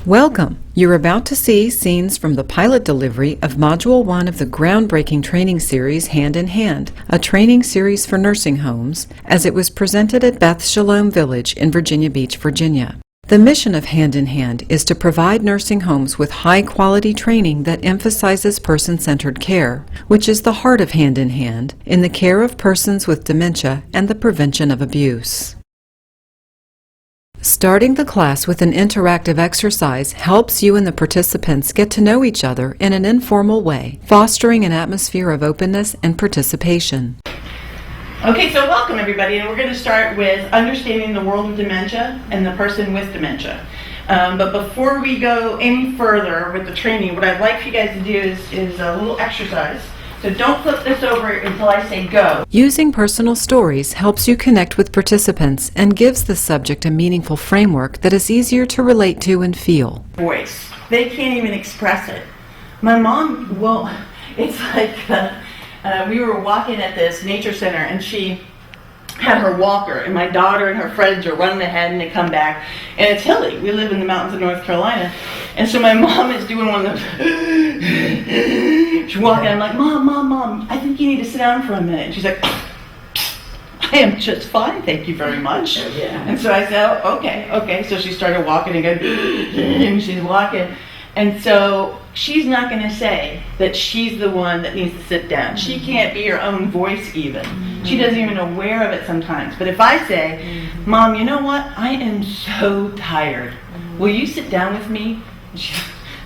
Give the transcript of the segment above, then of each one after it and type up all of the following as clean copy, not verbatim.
Welcome! You're about to see scenes from the pilot delivery of Module 1 of the groundbreaking training series Hand in Hand, a training series for nursing homes, as it was presented at Beth Shalom Village in Virginia Beach, Virginia. The mission of Hand in Hand is to provide nursing homes with high-quality training that emphasizes person-centered care, which is the heart of Hand in Hand in the care of persons with dementia and the prevention of abuse. Starting the class with an interactive exercise helps you and the participants get to know each other in an informal way, fostering an atmosphere of openness and participation. Okay, so welcome everybody, and we're going to start with understanding the world of dementia and the person with dementia. But before we go any further with the training, what I'd like for you guys to do is a little exercise. So don't flip this over until I say go. Using personal stories helps you connect with participants and gives the subject a meaningful framework that is easier to relate to and feel. Voice. They can't even express it. My mom, well, it's like we were walking at this nature center and she had her walker and my daughter and her friends are running ahead and they come back and it's hilly. We live in the mountains of North Carolina. And so my mom is doing one of those, she's walking, I'm like, Mom, I think you need to sit down for a minute. And she's like, I am just fine, thank you very much. And so I said, oh, okay. So she started walking again, and she's walking. And so she's not going to say that she's the one that needs to sit down. She can't be her own voice even. She doesn't even aware of it sometimes. But if I say, Mom, you know what? I am so tired. Will you sit down with me?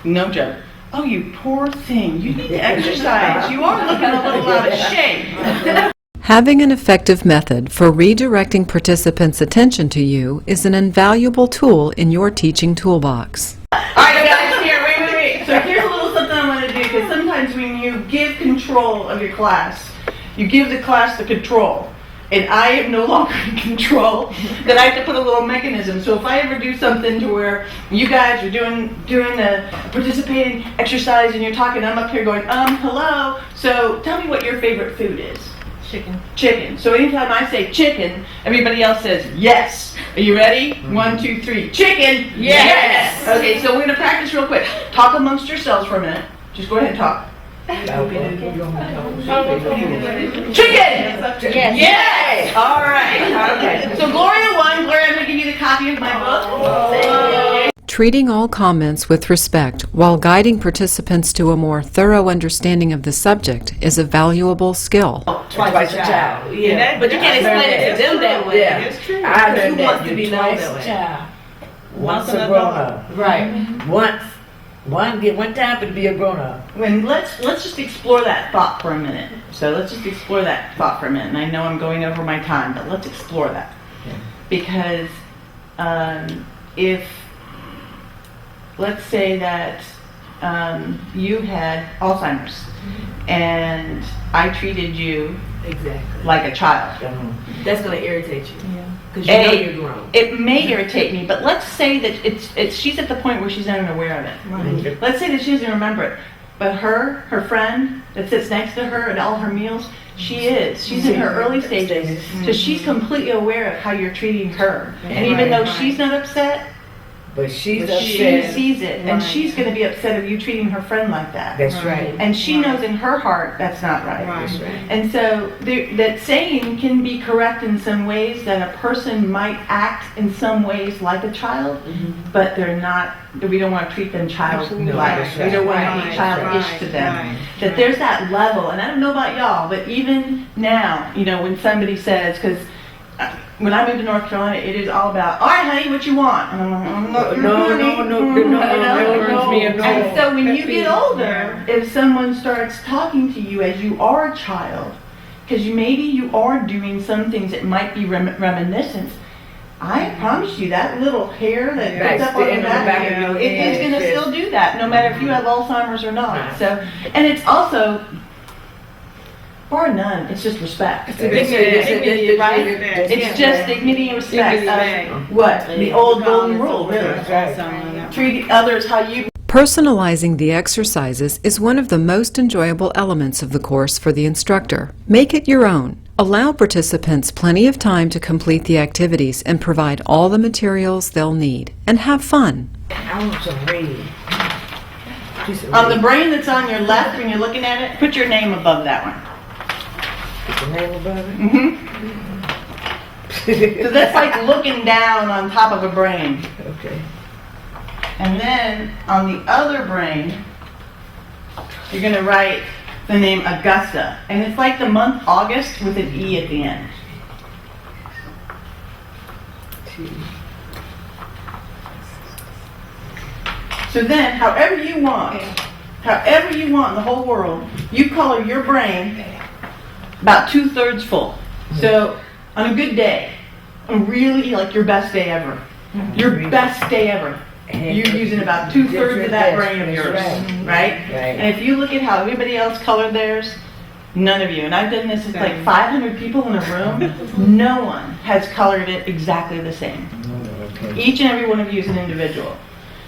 No joke. Oh, you poor thing. You need to exercise. You are looking a little out of shape. Having an effective method for redirecting participants' attention to you is an invaluable tool in your teaching toolbox. All right, guys, here, wait. So here's a little something I want to do, because sometimes when you give control of your class, you give the class the control, and I am no longer in control, then I have to put a little mechanism. So if I ever do something to where you guys are doing a participating exercise and you're talking, I'm up here going, hello, so tell me what your favorite food is. Chicken. So anytime I say chicken, everybody else says yes. Are you ready? 1, 2, 3. Chicken. Yes. Okay, so we're going to practice real quick. Talk amongst yourselves for a minute. Just go ahead and talk. Chicken. Yes. All right. Okay. So Gloria won. Gloria, I'm going to give you the copy of my book. Treating all comments with respect while guiding participants to a more thorough understanding of the subject is a valuable skill. Twice a child. Yeah. But you can't explain it to them that way. Yeah. It's true. I heard Who wants to that. be Twice known a that child. way? Once a grown up. Right. One time to be a grown up. When let's just explore that thought for a minute. So let's just explore that thought for a minute. And I know I'm going over my time, but let's explore that. Yeah. Because if let's say that you had Alzheimer's and I treated you Exactly. like a child. That's going to irritate you. Yeah. Because you know you're grown. It may irritate me, but let's say that she's at the point where she's unaware of it. Right. Let's say that she doesn't remember it. But her friend that sits next to her at all her meals, she's in her early stages. So she's completely aware of how you're treating her. And even though she's not upset, But she's she upset. sees it, and she's going to be upset of you treating her friend like that. That's right. And she knows in her heart that's not right. That's right. And so that saying can be correct in some ways, that a person might act in some ways like a child, but they're not. We don't want to treat them childlike. that's We don't want to right. be childish to them. Right. That there's that level, and I don't know about y'all, but even now, when somebody says, because when I moved to North Carolina, it is all about, all right, honey, what you want? And I'm like, No. And so when you get older, if someone starts talking to you as you are a child, because maybe you are doing some things that might be reminiscent, I promise you that little hair that goes up on the back of you, it is going to still do that, no matter if you have Alzheimer's or not. So, and it's also, bar none, it's just respect. It's dignity, right? It's It's just dignity and respect. Dignity. What? The old golden rule, really. Right. Treat others how you. Personalizing the exercises is one of the most enjoyable elements of the course for the instructor. Make it your own. Allow participants plenty of time to complete the activities and provide all the materials they'll need. And have fun. I want some red. Piece of On the red. brain that's on your left when you're looking at it, put your name above that one. Put the name above it. So that's like looking down on top of a brain. Okay. And then on the other brain, you're going to write the name Augusta. And it's like the month August with an E at the end. So then, however you want in the whole world, you color your brain about 2/3 full. So on a good day, really like your best day ever, you're using about 2/3 of that brain of yours, right? And if you look at how everybody else colored theirs, none of you, and I've done this with like 500 people in a room, no one has colored it exactly the same. Each and every one of you is an individual.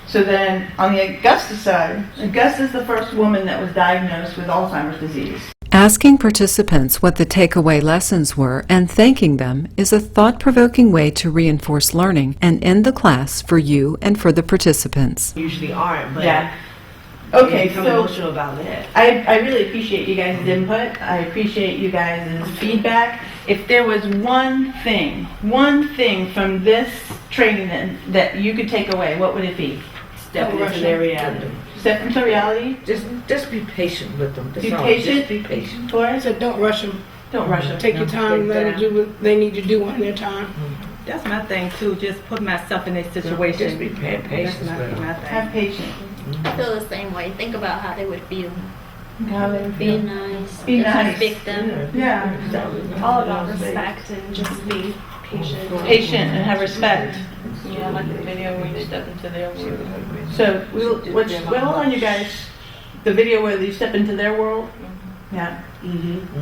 So then, on the Augusta side, Augusta is the first woman that was diagnosed with Alzheimer's disease. Asking participants what the takeaway lessons were and thanking them is a thought-provoking way to reinforce learning and end the class for you and for the participants. Usually aren't, but Yeah. Okay, become so emotional about that. I really appreciate you guys' input. I appreciate you guys' feedback. If there was one thing from this training that you could take away, what would it be? Step into their reality. Step into reality? Just be patient with them. That's Be all. patient? Just be patient. I Forrest? said, don't rush them. Don't rush them. Take your time, let them do what they need to do on their time. That's my thing too, just put myself in their Just situation. be patient That's with my them. thing. Have patience. I feel the same way. Think about how they would feel. How they Be feel. nice. Be nice. Respect them. Yeah. All about respect and just be patient. Patient and have respect. Yeah, I like the video where you step into their world. So, we'll on you guys, the video where you step into their world. Yeah.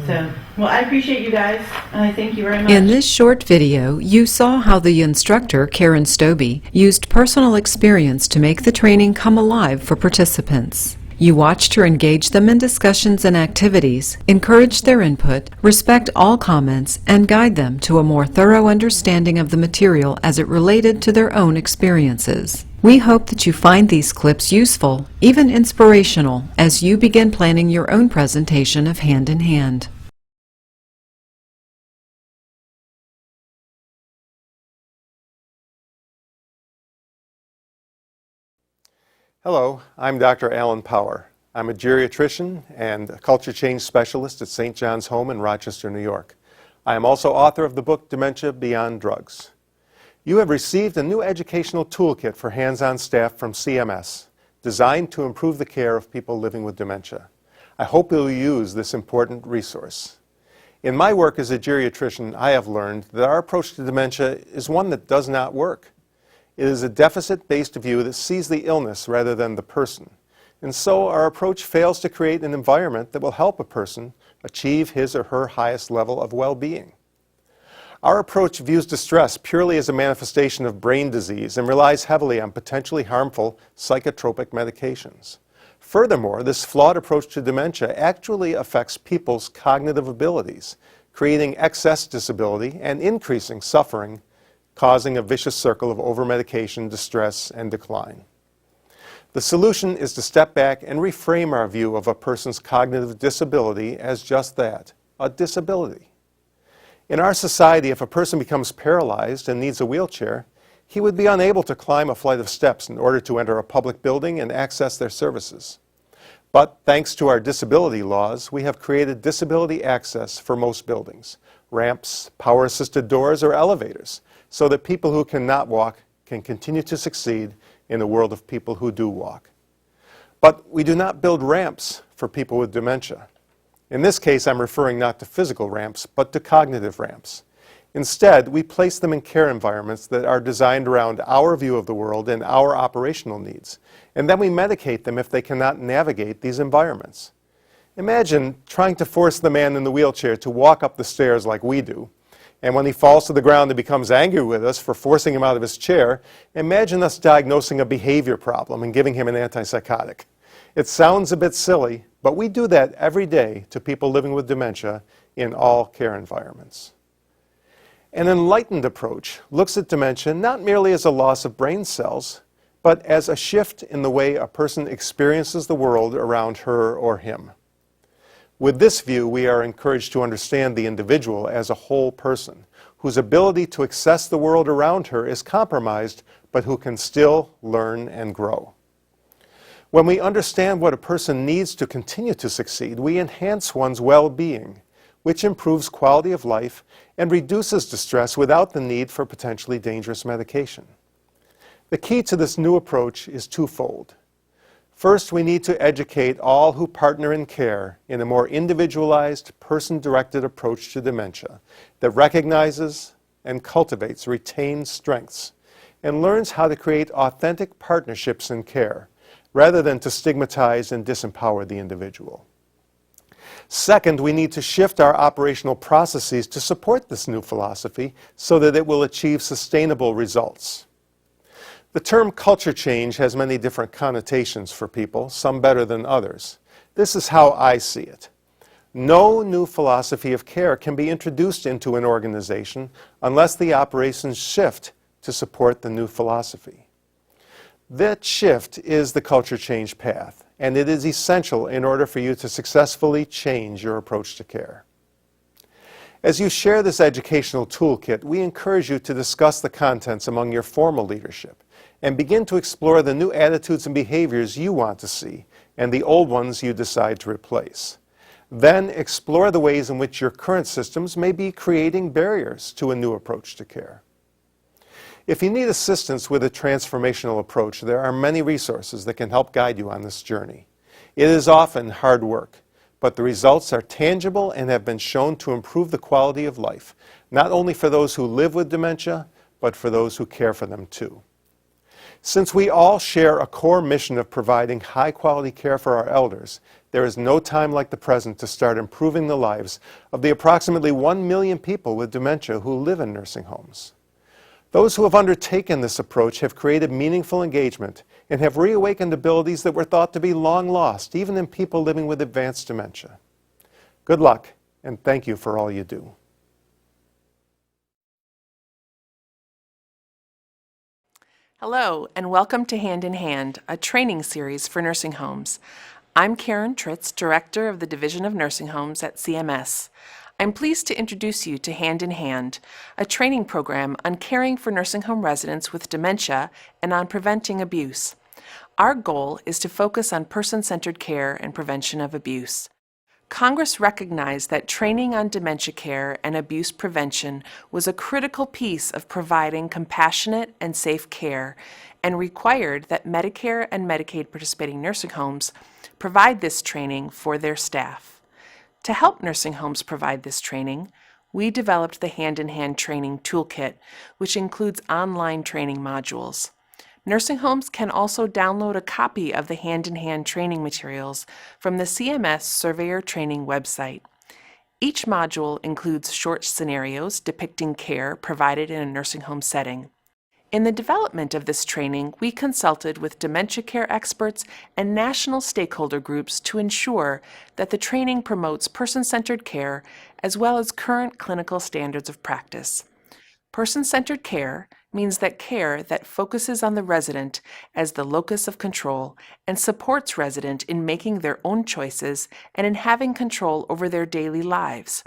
So, well, I appreciate you guys, and I thank you very much. In this short video, you saw how the instructor, Karen Stobie, used personal experience to make the training come alive for participants. You watched her engage them in discussions and activities, encourage their input, respect all comments, and guide them to a more thorough understanding of the material as it related to their own experiences. We hope that you find these clips useful, even inspirational, as you begin planning your own presentation of Hand in Hand. Hello, I'm Dr. Alan Power. I'm a geriatrician and a culture change specialist at St. John's Home in Rochester, New York. I am also author of the book Dementia Beyond Drugs. You have received a new educational toolkit for hands-on staff from CMS, designed to improve the care of people living with dementia. I hope you'll use this important resource. In my work as a geriatrician, I have learned that our approach to dementia is one that does not work. It is a deficit-based view that sees the illness rather than the person. And so our approach fails to create an environment that will help a person achieve his or her highest level of well-being. Our approach views distress purely as a manifestation of brain disease and relies heavily on potentially harmful psychotropic medications. Furthermore, this flawed approach to dementia actually affects people's cognitive abilities, creating excess disability and increasing suffering, causing a vicious circle of overmedication, distress, and decline. The solution is to step back and reframe our view of a person's cognitive disability as just that, a disability. In our society, if a person becomes paralyzed and needs a wheelchair, he would be unable to climb a flight of steps in order to enter a public building and access their services. But thanks to our disability laws, we have created disability access for most buildings, ramps, power-assisted doors, or elevators, so that people who cannot walk can continue to succeed in a world of people who do walk. But we do not build ramps for people with dementia. In this case, I'm referring not to physical ramps, but to cognitive ramps. Instead, we place them in care environments that are designed around our view of the world and our operational needs. And then we medicate them if they cannot navigate these environments. Imagine trying to force the man in the wheelchair to walk up the stairs like we do. And when he falls to the ground and becomes angry with us for forcing him out of his chair, imagine us diagnosing a behavior problem and giving him an antipsychotic. It sounds a bit silly, but we do that every day to people living with dementia in all care environments. An enlightened approach looks at dementia not merely as a loss of brain cells, but as a shift in the way a person experiences the world around her or him. With this view, we are encouraged to understand the individual as a whole person, whose ability to access the world around her is compromised, but who can still learn and grow. When we understand what a person needs to continue to succeed, we enhance one's well-being, which improves quality of life and reduces distress without the need for potentially dangerous medication. The key to this new approach is twofold. First, we need to educate all who partner in care in a more individualized, person-directed approach to dementia that recognizes and cultivates retained strengths and learns how to create authentic partnerships in care, rather than to stigmatize and disempower the individual. Second, we need to shift our operational processes to support this new philosophy so that it will achieve sustainable results. The term culture change has many different connotations for people, some better than others. This is how I see it. No new philosophy of care can be introduced into an organization unless the operations shift to support the new philosophy. That shift is the culture change path, and it is essential in order for you to successfully change your approach to care. As you share this educational toolkit, we encourage you to discuss the contents among your formal leadership and begin to explore the new attitudes and behaviors you want to see and the old ones you decide to replace. Then explore the ways in which your current systems may be creating barriers to a new approach to care. If you need assistance with a transformational approach, there are many resources that can help guide you on this journey. It is often hard work, but the results are tangible and have been shown to improve the quality of life, not only for those who live with dementia, but for those who care for them too. Since we all share a core mission of providing high-quality care for our elders, there is no time like the present to start improving the lives of the approximately 1 million people with dementia who live in nursing homes. Those who have undertaken this approach have created meaningful engagement and have reawakened abilities that were thought to be long lost, even in people living with advanced dementia. Good luck, and thank you for all you do. Hello, and welcome to Hand in Hand, a training series for nursing homes. I'm Karen Tritz, Director of the Division of Nursing Homes at CMS. I'm pleased to introduce you to Hand in Hand, a training program on caring for nursing home residents with dementia and on preventing abuse. Our goal is to focus on person-centered care and prevention of abuse. Congress recognized that training on dementia care and abuse prevention was a critical piece of providing compassionate and safe care and required that Medicare and Medicaid participating nursing homes provide this training for their staff. To help nursing homes provide this training, we developed the Hand in Hand Training Toolkit, which includes online training modules. Nursing homes can also download a copy of the Hand in Hand training materials from the CMS Surveyor Training website. Each module includes short scenarios depicting care provided in a nursing home setting. In the development of this training, we consulted with dementia care experts and national stakeholder groups to ensure that the training promotes person-centered care as well as current clinical standards of practice. Person-centered care means that care that focuses on the resident as the locus of control and supports resident in making their own choices and in having control over their daily lives.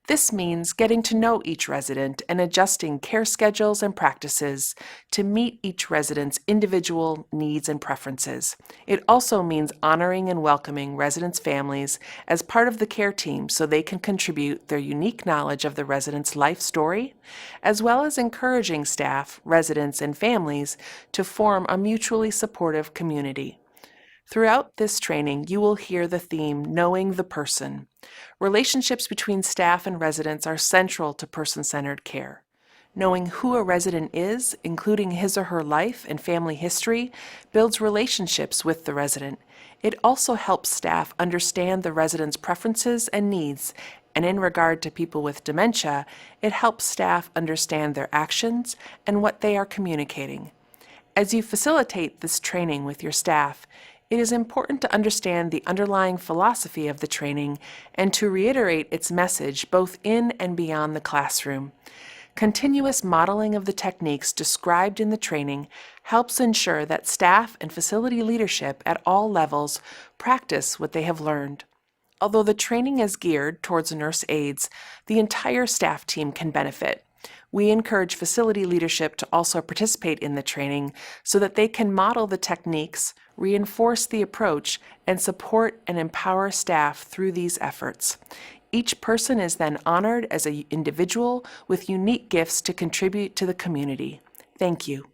This means getting to know each resident and adjusting care schedules and practices to meet each resident's individual needs and preferences. It also means honoring and welcoming residents' families as part of the care team so they can contribute their unique knowledge of the resident's life story, as well as encouraging staff, residents, and families to form a mutually supportive community. Throughout this training, you will hear the theme, Knowing the Person. Relationships between staff and residents are central to person-centered care. Knowing who a resident is, including his or her life and family history, builds relationships with the resident. It also helps staff understand the resident's preferences and needs, and in regard to people with dementia, it helps staff understand their actions and what they are communicating. As you facilitate this training with your staff, It is important to understand the underlying philosophy of the training and to reiterate its message both in and beyond the classroom. Continuous modeling of the techniques described in the training helps ensure that staff and facility leadership at all levels practice what they have learned. Although the training is geared towards nurse aides, the entire staff team can benefit. We encourage facility leadership to also participate in the training so that they can model the techniques, reinforce the approach, and support and empower staff through these efforts. Each person is then honored as an individual with unique gifts to contribute to the community. Thank you.